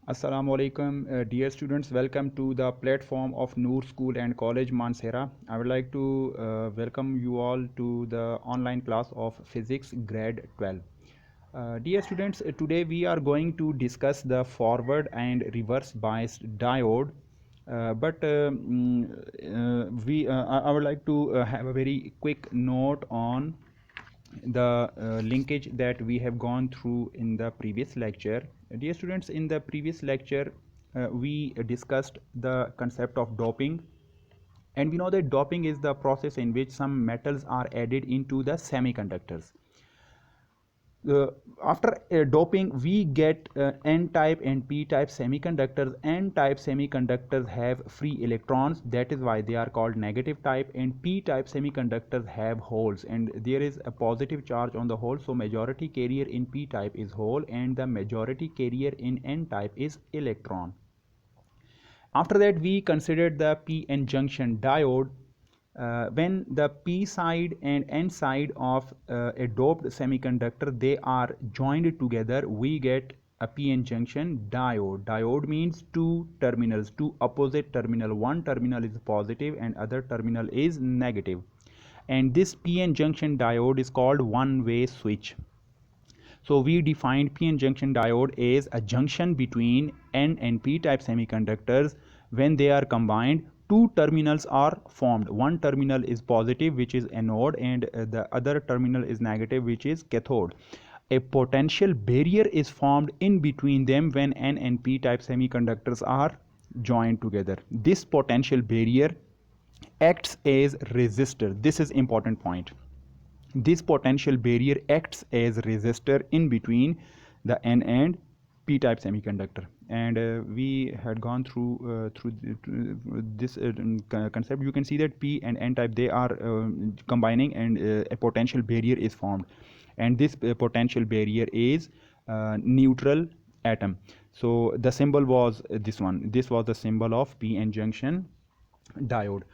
Assalamu alaikum, dear students. Welcome to the platform of Noor School and College Mansehra. I would like to welcome you all to the online class of Physics Grade 12. Dear students, today we are going to discuss the forward and reverse biased diode. I would like to have a very quick note on the linkage that we have gone through in the previous lecture. Dear students, in the previous lecture, we discussed the concept of doping, and we know that doping is the process in which some metals are added into the semiconductors. uh, After doping we get n-type and p-type semiconductors. N-type semiconductors have free electrons, that is why they are called negative type, and p-type semiconductors have holes and there is a positive charge on the hole, so majority carrier in p-type is hole and the majority carrier in n-type is electron. After that, we considered the p-n junction diode. When the p side and n side of a doped semiconductor they are joined together, we get a p-n junction diode. Diode means two terminals, two opposite terminal. One terminal is positive and other terminal is negative. And this p-n junction diode is called one-way switch. So we defined p-n junction diode as a junction between n and p type semiconductors. When they are combined, two terminals are formed. One terminal is positive, which is anode, and the other terminal is negative, which is cathode. A potential barrier is formed in between them when n and p type semiconductors are joined together. This potential barrier acts as resistor. This is important point. This potential barrier acts as resistor in between the n and p-type semiconductor, and we had gone through this concept. You can see that p and n-type they are combining, and a potential barrier is formed, and this potential barrier is neutral atom. So the symbol was this one. This was the symbol of p-n junction diode.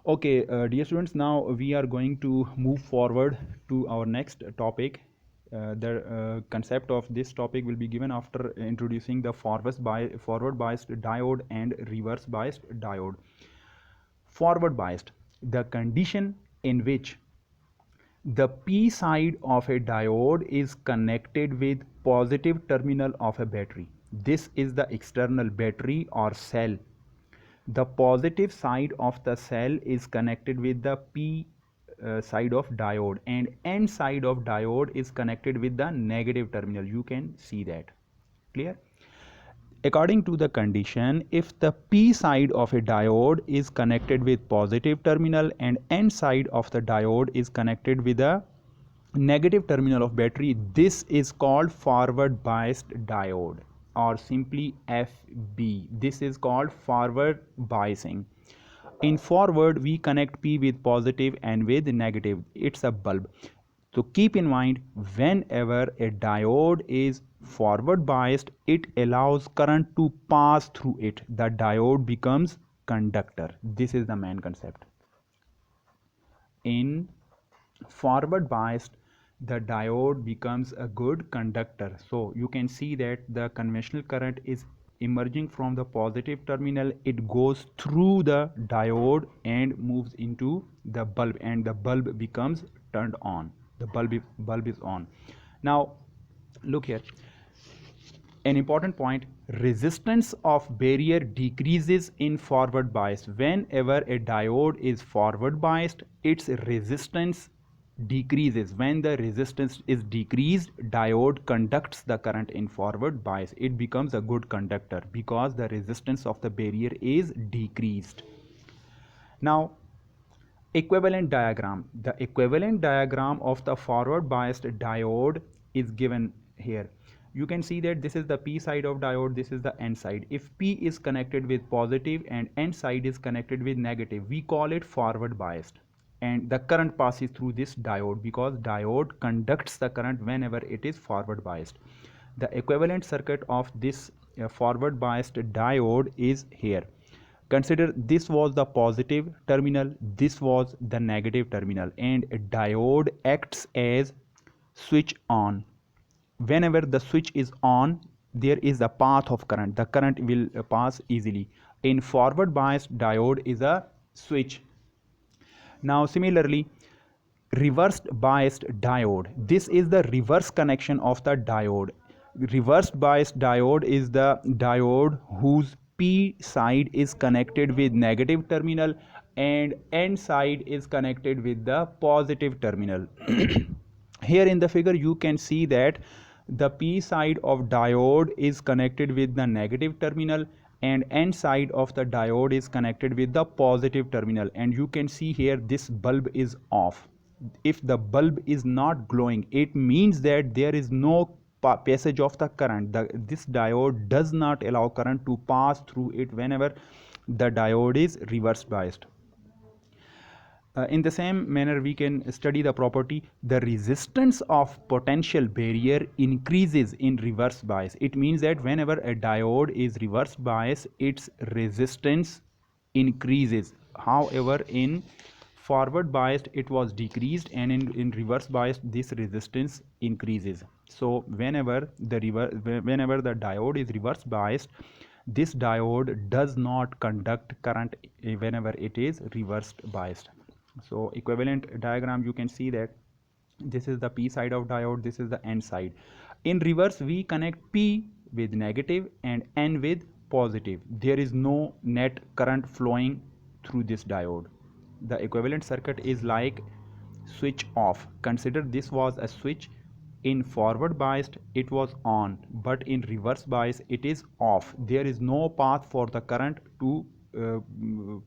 Okay, dear students, now we are going to move forward to our next topic. The concept of this topic will be given after introducing the forward biased diode and reverse biased diode. Forward biased, the condition in which the p side of a diode is connected with positive terminal of a battery. This is the external battery or cell. The positive side of the cell is connected with the p side of diode, and n side of diode is connected with the negative terminal. You can see that. Clear? According to the condition, if the p side of a diode is connected with positive terminal and n side of the diode is connected with a negative terminal of battery, this is called forward biased diode, or simply FB. This is called forward biasing. In forward, we connect P with positive and with negative. It's a bulb. So keep in mind, whenever a diode is forward biased, it allows current to pass through it. The diode becomes conductor. This is the main concept. In forward biased, the diode becomes a good conductor. So you can see that the conventional current is emerging from the positive terminal. It goes through the diode and moves into the bulb, and the bulb becomes turned on. The bulb is on. Now look here, an important point: resistance of barrier decreases in forward bias. Whenever a diode is forward biased, its resistance decreases. When the resistance is decreased, diode conducts the current in forward bias. It becomes a good conductor because the resistance of the barrier is decreased. Now, equivalent diagram. The equivalent diagram of the forward biased diode is given here. You can see that this is the p side of diode, this is the n side. If p is connected with positive and n side is connected with negative, we call it forward biased, and the current passes through this diode because diode conducts the current whenever it is forward biased. The equivalent circuit of this forward biased diode is here. Consider this was the positive terminal, this was the negative terminal, and a diode acts as switch on. Whenever the switch is on, there is a path of current. The current will pass easily. In forward biased diode is a switch. Now similarly, reversed biased diode, this is the reverse connection of the diode. Reversed biased diode is the diode whose p side is connected with negative terminal and n side is connected with the positive terminal. Here in the figure you can see that the p side of diode is connected with the negative terminal and n side of the diode is connected with the positive terminal, and you can see here this bulb is off. If the bulb is not glowing, it means that there is no passage of the current. This diode does not allow current to pass through it whenever the diode is reverse biased. In the same manner, we can study the property the resistance of potential barrier increases in reverse bias. It means that whenever a diode is reverse bias, its resistance increases. However, in forward biased it was decreased, and in reverse biased this resistance increases. So whenever the diode is reverse biased, this diode does not conduct current whenever it is reverse biased. So equivalent diagram, you can see that this is the p side of diode, this is the n side. In reverse we connect p with negative and n with positive. There is no net current flowing through this diode. The equivalent circuit is like switch off. Consider this was a switch. In forward biased it was on, but in reverse bias it is off. There is no path for the current to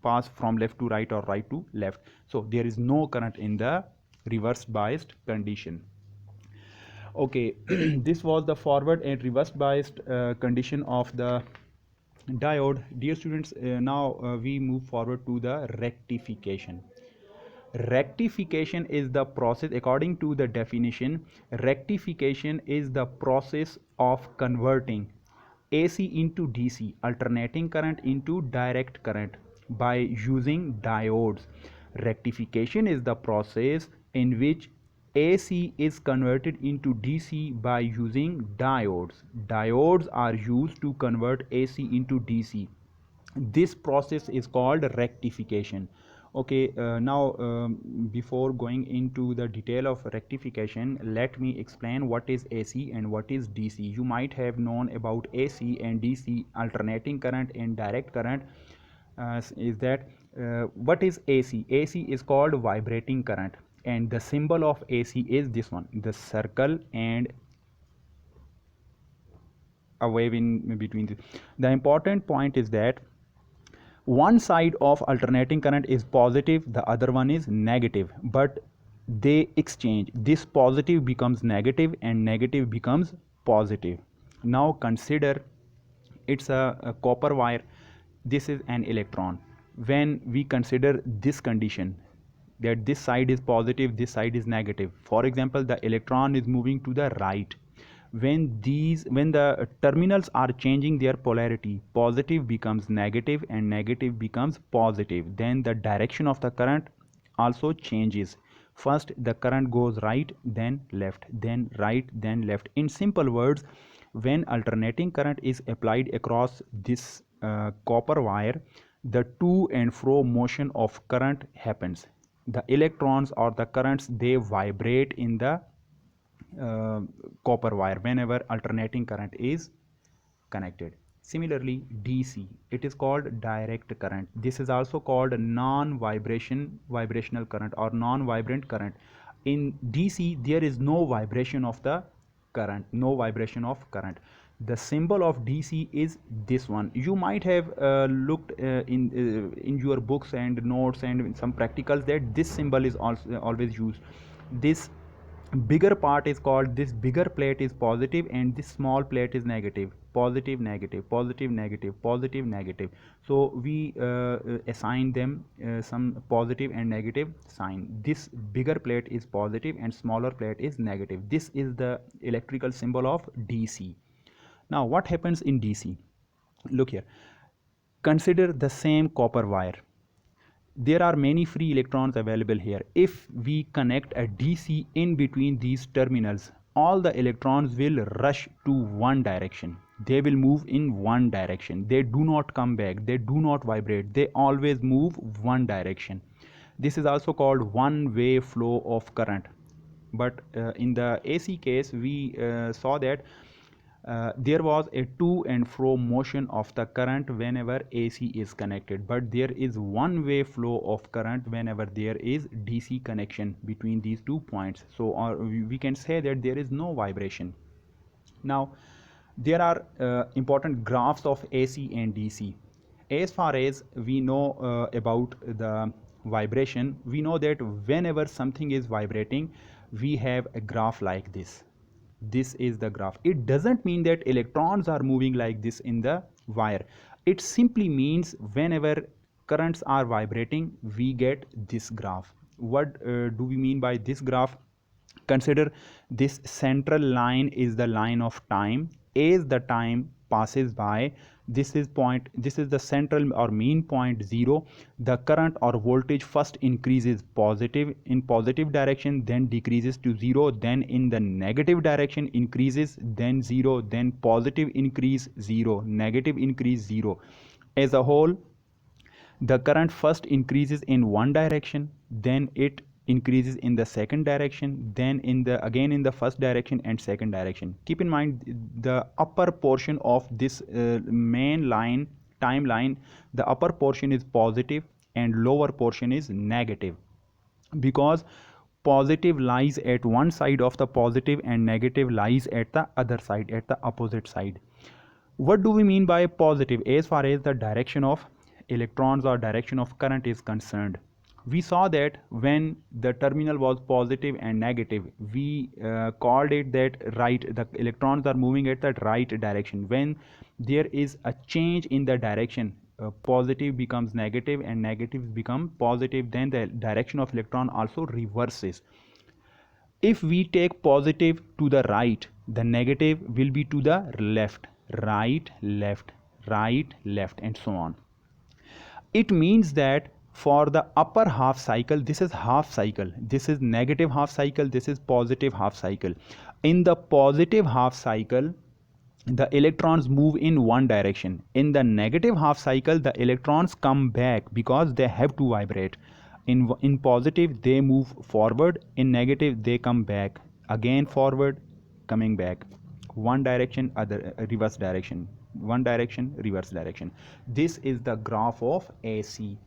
pass from left to right or right to left. So there is no current in the reverse biased condition. Okay, this was the forward and reverse biased condition of the diode. Dear students, now we move forward to the rectification. Rectification is the process, according to the definition, rectification is the process of converting AC into DC, alternating current into direct current by using diodes. Rectification is the process in which AC is converted into DC by using diodes. Diodes are used to convert AC into DC. This process is called rectification. Okay, now before going into the detail of rectification, let me explain what is AC and what is DC. You might have known about AC and DC, alternating current and direct current. Is that what is AC? AC is called vibrating current, and the symbol of AC is this one, the circle and a wave in between. The important point is that one side of alternating current is positive, the other one is negative, but they exchange. This positive becomes negative and negative becomes positive. Now consider it's a copper wire. This is an electron. When we consider this condition, that this side is positive, this side is negative, for example, the electron is moving to the right. When the terminals are changing their polarity, positive becomes negative and negative becomes positive, then the direction of the current also changes. First the current goes right, then left, then right, then left. In simple words, when alternating current is applied across this copper wire, the to and fro motion of current happens. The electrons or the currents, they vibrate in the copper wire whenever alternating current is connected. Similarly, DC, it is called direct current. This is also called vibrational current or non-vibrant current. In DC there is no vibration of the current, no vibration of current. The symbol of DC is this one. You might have looked in your books and notes and in some practicals that this symbol is also always used. This bigger part is called, this bigger plate is positive and this small plate is negative. Positive, negative, positive, negative, positive, negative. So we assign them some positive and negative sign. This bigger plate is positive and smaller plate is negative. This is the electrical symbol of DC. Now what happens in DC? Look here, consider the same copper wire. There are many free electrons available here. If we connect a DC in between these terminals, all the electrons will rush to one direction. they will move in one direction. They do not come back, they do not vibrate, they always move one direction. This is also called one way flow of current. But in the AC case, we saw that there was a to and fro motion of the current whenever AC is connected, but there is one way flow of current whenever there is DC connection between these 2 points. So we can say that there is no vibration. Now, there are important graphs of AC and DC. As far as we know about the vibration, we know that whenever something is vibrating, we have a graph like this. This is the graph. It doesn't mean that electrons are moving like this in the wire. It simply means whenever currents are vibrating, we get this graph. What do we mean by this graph? Consider this central line is the line of time. As the time passes by, this is the central or mean point 0. The current or voltage first increases positive in positive direction, then decreases to 0, then in the negative direction increases, then 0, then positive increase 0, negative increase 0. As a whole, the current first increases in one direction, then it increases in the second direction, then again in the first direction and second direction. Keep in mind the upper portion of this main line timeline, the upper portion is positive and lower portion is negative, because positive lies at one side of the positive and negative lies at the other side, at the opposite side. What do we mean by positive? As far as the direction of electrons or direction of current is concerned, we saw that when the terminal was positive and negative, we called it that the electrons are moving at the right direction. When there is a change in the direction, positive becomes negative and negative become positive, then the direction of electron also reverses. If we take positive to the right, the negative will be to the left, right, left, right, left, and so on. It means that for the upper half cycle, this is half cycle, this is negative half cycle, this is positive half cycle. In the positive half cycle, the electrons move in one direction. In the negative half cycle, the electrons come back because they have to vibrate. In positive, they move forward. In negative, they come back again, forward, coming back. One direction, other reverse direction. One direction, reverse direction. This is the graph of AC.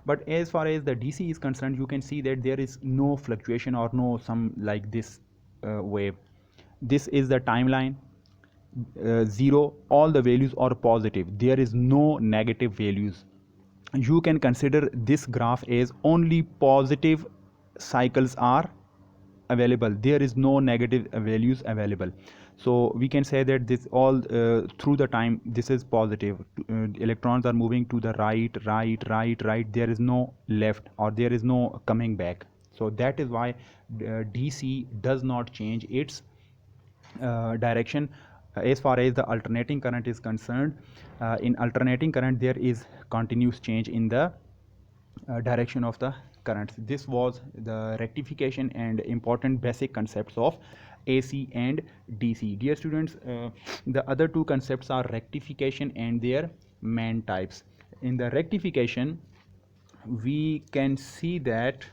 But as far as the DC is concerned, you can see that there is no fluctuation or no some like this wave. This is the timeline. 0, all the values are positive, there is no negative values. You can consider this graph as only positive cycles are available, there is no negative values available. So we can say that this all through the time this is positive. Electrons are moving to the right, right, right, right, there is no left or there is no coming back. So that is why DC does not change its direction. As far as the alternating current is concerned, in alternating current there is continuous change in the direction of the currents. This was the rectification and important basic concepts of AC and DC. Dear students, the other two concepts are rectification and their main types. In the rectification, we can see that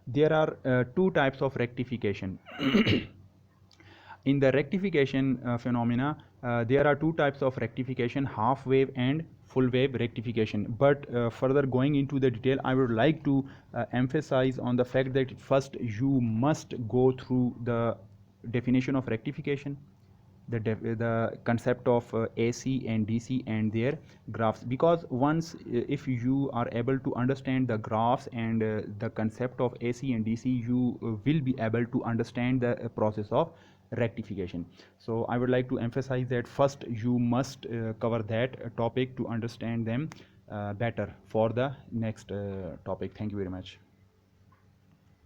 there are two types of rectification. In the rectification phenomena, there are two types of rectification: half wave and full wave rectification. But further going into the detail, I would like to emphasize on the fact that first you must go through the definition of rectification, the concept of AC and DC and their graphs, because once if you are able to understand the graphs and the concept of AC and DC, you will be able to understand the process of rectification. So I would like to emphasize that first you must cover that topic to understand them better for the next topic. Thank you very much.